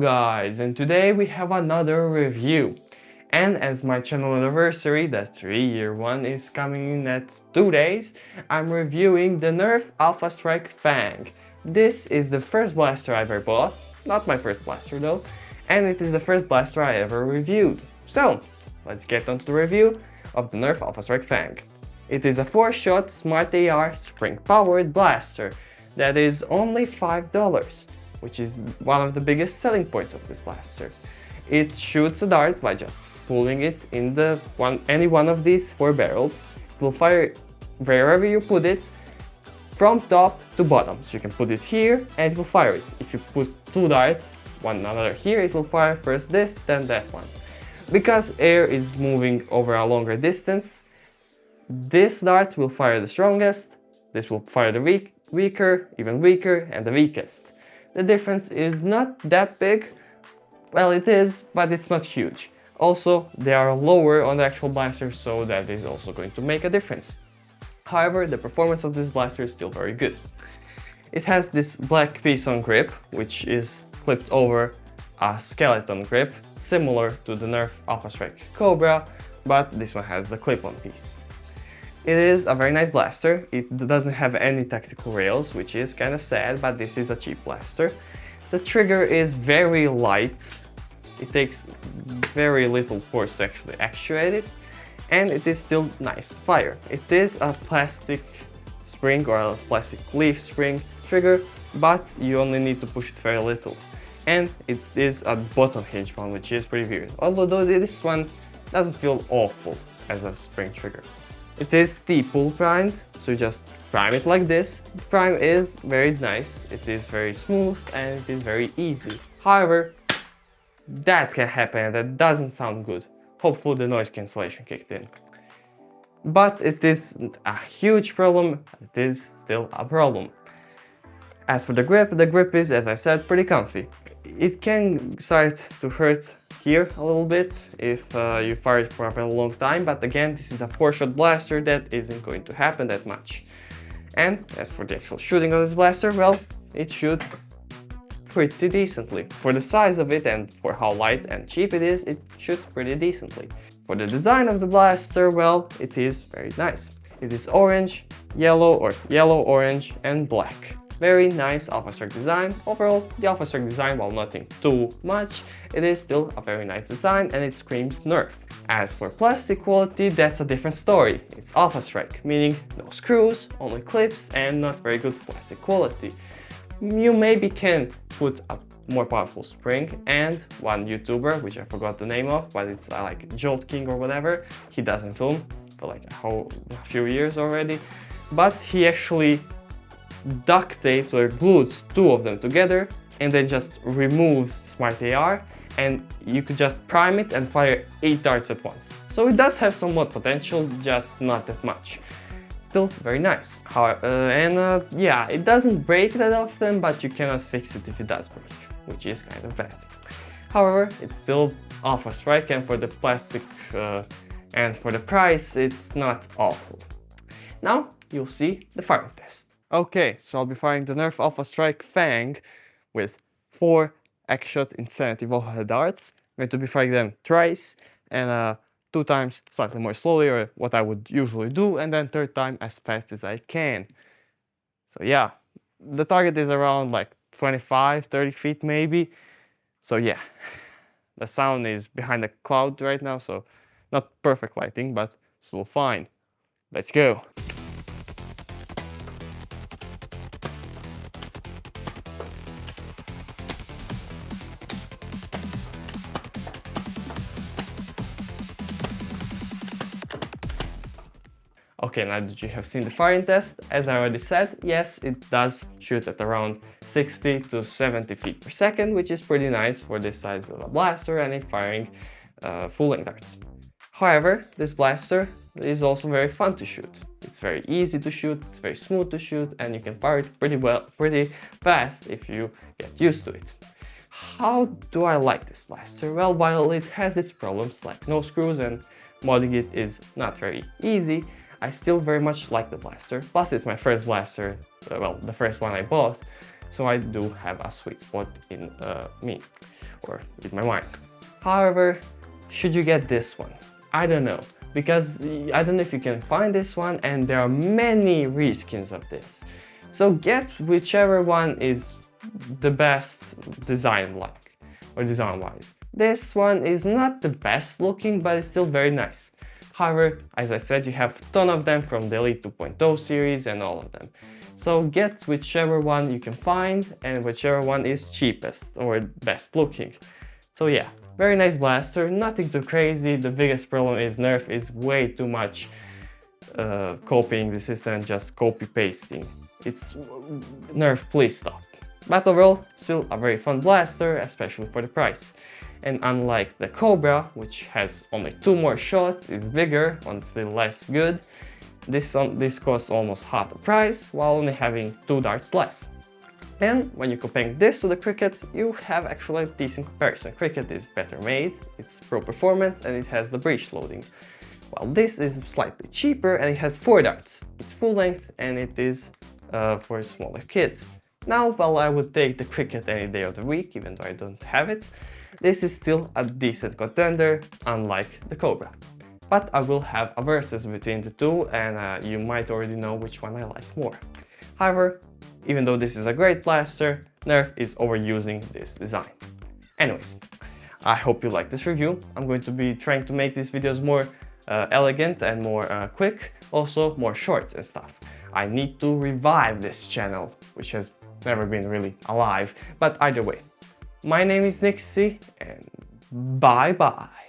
guys, and today we have another review. And as my channel anniversary, the 3-year one, is coming in at 2 days, I'm reviewing the Nerf Alpha Strike Fang. This is the first blaster I ever bought, not my first blaster though, and it is the first blaster I ever reviewed. So, let's get on to the review of the Nerf Alpha Strike Fang. It is a 4-shot Smart AR spring-powered blaster that is only $5, which is one of the biggest selling points of this blaster. It shoots a dart by just pulling it in any one of these 4 barrels. It will fire wherever you put it, from top to bottom. So you can put it here and it will fire it. If you put 2 darts, one another here, it will fire first this, then that one. Because air is moving over a longer distance, this dart will fire the strongest, this will fire the weaker, even weaker, and the weakest. The difference is not that big. Well, it is, but it's not huge. Also, they are lower on the actual blaster, so that is also going to make a difference. However, the performance of this blaster is still very good. It has this black piece on grip, which is clipped over a skeleton grip, similar to the Nerf Alpha Strike Cobra, but this one has the clip-on piece. It is a very nice blaster. It doesn't have any tactical rails, which is kind of sad, but this is a cheap blaster. The trigger is very light. It takes very little force to actually actuate it, and it is still nice to fire. It is a plastic spring or a plastic leaf spring trigger, but you only need to push it very little. And it is a bottom hinge one, which is pretty weird, although this one doesn't feel awful as a spring trigger. It is T-pull primed, so you just prime it like this. The prime is very nice, it is very smooth, and it is very easy. However, that can happen and that doesn't sound good. Hopefully the noise cancellation kicked in. But it isn't a huge problem, it is still a problem. As for the grip is, as I said, pretty comfy. It can start to hurt here a little bit if you fire it for a very long time, but again, this is a 4-shot blaster that isn't going to happen that much. And as for the actual shooting of this blaster, well, it shoots pretty decently. For the size of it and for how light and cheap it is, it shoots pretty decently. For the design of the blaster, well, it is very nice. It is orange, yellow or yellow, orange and black. Very nice Alpha Strike design. Overall, the Alpha Strike design, while nothing too much, it is still a very nice design and it screams Nerf. As for plastic quality, that's a different story. It's Alpha Strike, meaning no screws, only clips and not very good plastic quality. You maybe can put a more powerful spring, and one YouTuber, which I forgot the name of, but it's like Jolt King or whatever, he doesn't film for like a few years already, but he actually duct taped or glued 2 of them together and then just removes Smart AR, and you could just prime it and fire 8 darts at once. So it does have somewhat potential, just not that much. Still very nice. Yeah, it doesn't break that often, but you cannot fix it if it does break, which is kind of bad. However, it's still Alpha Strike, and for the plastic and for the price, it's not awful. Now you'll see the firing test. Okay, so I'll be firing the Nerf Alpha Strike Fang with 4 X-Shot Insanity Wallhead darts. I'm going to be firing them twice, and 2 times slightly more slowly, or what I would usually do, and then 3rd time as fast as I can. So yeah, the target is around like 25-30 feet maybe. So yeah, the sound is behind a cloud right now, so not perfect lighting, but still fine. Let's go. Okay, now that you have seen the firing test, as I already said, yes, it does shoot at around 60 to 70 feet per second, which is pretty nice for this size of a blaster and it firing full-length darts. However, this blaster is also very fun to shoot. It's very easy to shoot, it's very smooth to shoot, and you can fire it pretty fast if you get used to it. How do I like this blaster? Well, while it has its problems like no screws and modding it is not very easy, I still very much like the blaster. Plus it's my first blaster, well, the first one I bought, so I do have a sweet spot in me. or read my mind. However, should you get this one? I don't know, because I don't know if you can find this one, and there are many reskins of this. So get whichever one is the best design-like, or design-wise. This one is not the best looking, but it's still very nice. However, as I said, you have a ton of them from the Elite 2.0 series and all of them. So get whichever one you can find and whichever one is cheapest or best looking. So yeah, very nice blaster, nothing too crazy. The biggest problem is Nerf is way too much copying the system and just copy pasting. It's Nerf, please stop. But overall, still a very fun blaster, especially for the price. And unlike the Cobra, which has only 2 more shots, is bigger, and still less good, this costs almost half the price, while only having 2 darts less. And when you compare this to the Cricket, you have actually a decent comparison. Cricket is better made, it's pro performance, and it has the breech loading. While this is slightly cheaper and it has 4 darts. It's full length and it is for smaller kids. Now, while I would take the Cricket any day of the week, even though I don't have it, this is still a decent contender, unlike the Cobra. But I will have a versus between the two, and you might already know which one I like more. However, even though this is a great blaster, Nerf is overusing this design. Anyways, I hope you like this review. I'm going to be trying to make these videos more elegant and more quick, also more shorts and stuff. I need to revive this channel, which has never been really alive, but either way. My name is Nixie, and bye bye.